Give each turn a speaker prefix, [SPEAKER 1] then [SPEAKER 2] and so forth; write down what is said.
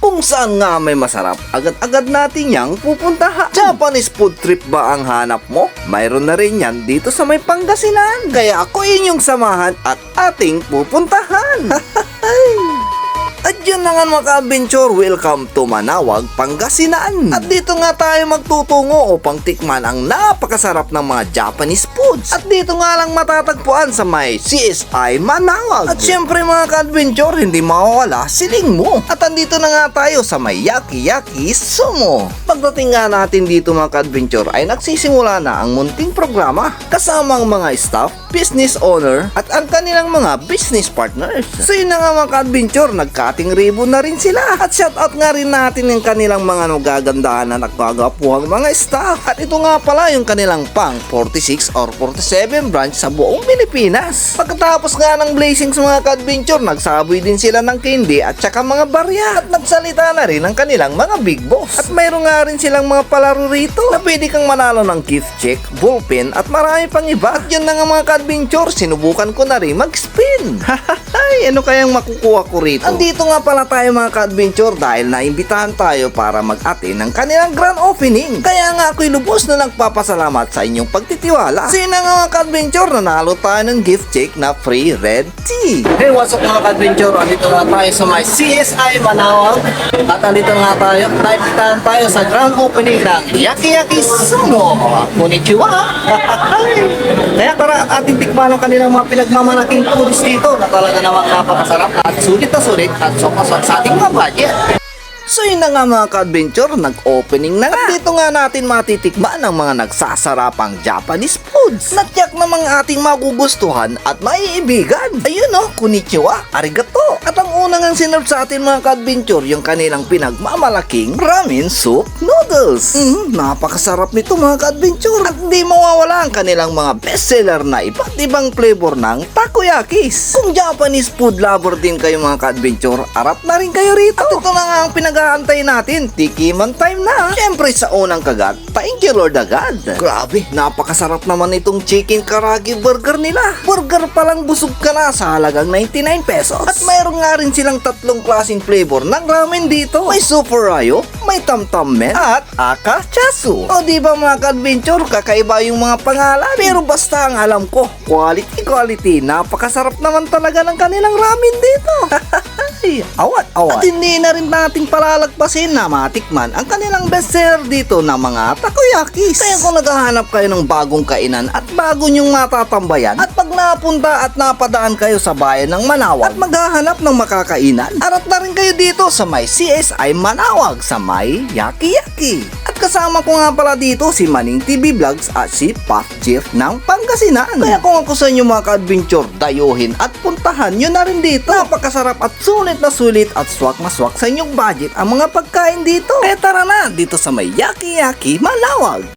[SPEAKER 1] kung saan nga may masarap, agad-agad natin yang pupuntahan. Japanese food trip ba ang hanap mo? Mayroon na rin yan dito sa may Pangasinan. Kaya ako inyong samahan at ating pupuntahan. At yun na nga mga ka-adventure, welcome to Manawag, Pangasinan. At dito nga tayo magtutungo upang tikman ang napakasarap ng mga Japanese foods. At dito nga lang matatagpuan sa may CSI Manawag. At syempre mga ka-adventure, hindi mawawala siling mo. At andito na nga tayo sa may Yaki Yaki Sumo. Pagdating nga natin dito mga ka-adventure ay nagsisimula na ang munting programa kasama ang mga staff, business owner at ang kanilang mga business partners. So yun na nga mga ka-adventure, nagkating ribbon na rin sila. At shoutout nga rin natin yung kanilang mga nagagandahan na nagkagapuhang mga staff. At ito nga pala yung kanilang pang 46 or 47 branch sa buong Pilipinas. Pagkatapos nga ng blessings mga ka-adventure, nagsaboy din sila ng candy at saka mga barya. At nagsalita na rin ang kanilang mga big boss. At mayroon nga rin silang mga palaro rito na pwede kang manalo ng gift check, ballpen at marami pang iba. At yun na nga mga ka-adventure, sinubukan ko na rin mag-spin. Ay, ano kayang makukuha ko rito? Andito nga pala tayo mga ka-adventure dahil naimbitahan tayo para mag-attend ng kanilang grand opening. Kaya nga ako'y lubos na nagpapasalamat sa inyong pagtitiwala. Kasi na nga mga ka-adventure, nanalo tayo ng gift check na free red tea. Hey, what's up mga ka-adventure? Andito nga tayo sa may CSI Manawag. At andito nga tayo, naimbitahan tayo sa grand opening ng Yaki Yaki Sumo. Konnichiwa! Kaya tara ating tikman ang kanilang mga pinagmamalaking foods dito na talaga namang napakasarap at sulit at sokasok sa ating mga budget. So yun na nga mga ka-adventure, nag-opening na nga. At dito nga natin matitikman ang mga nagsasarapang Japanese foods na tiyak namang ating magugustuhan at maiibigan. Ayun o, konnichiwa, arigato. At ang unang ang sinerve sa atin mga ka-adventure, yung kanilang pinagmamalaking ramen soup noodles. Napakasarap nito mga ka-adventure. At di mawawala ang kanilang mga bestseller na iba't ibang flavor ng takoyakis. Kung Japanese food lover din kayo mga ka-adventure, arap na rin kayo rito. At ito na nga ang pinag-aantay natin, tikiman time na. Siyempre sa unang kagat, thank you Lord agad. Grabe, napakasarap naman itong chicken karagi burger nila. Burger palang busog ka na sa halagang 99 pesos. At mayroon nga rin silang tatlong klaseng flavor ng ramen dito. May super rayo, may tam-tam men, at akachasu. O diba mga ka-adventure, kakaiba yung mga pangalan. Pero basta ang alam ko, quality, napakasarap naman talaga ng kanilang ramen dito. Awat. At hindi na rin natin palalagpasin na matikman ang kanilang bestseller dito na mga takoyakis. Kaya kung naghahanap kayo ng bagong kainan at bago nyong matatambayan, at pag napunta at napadaan kayo sa bayan ng Manawag at maghahanap ng makakainan, arat na rin kayo dito sa may CSI Manawag sa may Yaki Yaki. At kasama ko nga pala dito si Maning TV Vlogs at si Puff Jeff ng Pangasinan. Kaya kung ako sa inyo mga ka-adventure, dayuhin at puntahan nyo na rin dito. Napakasarap at sulit na sulit at swak na swak sa inyong budget ang mga pagkain dito. Kaya tara na dito sa may Yaki Yaki Manawag.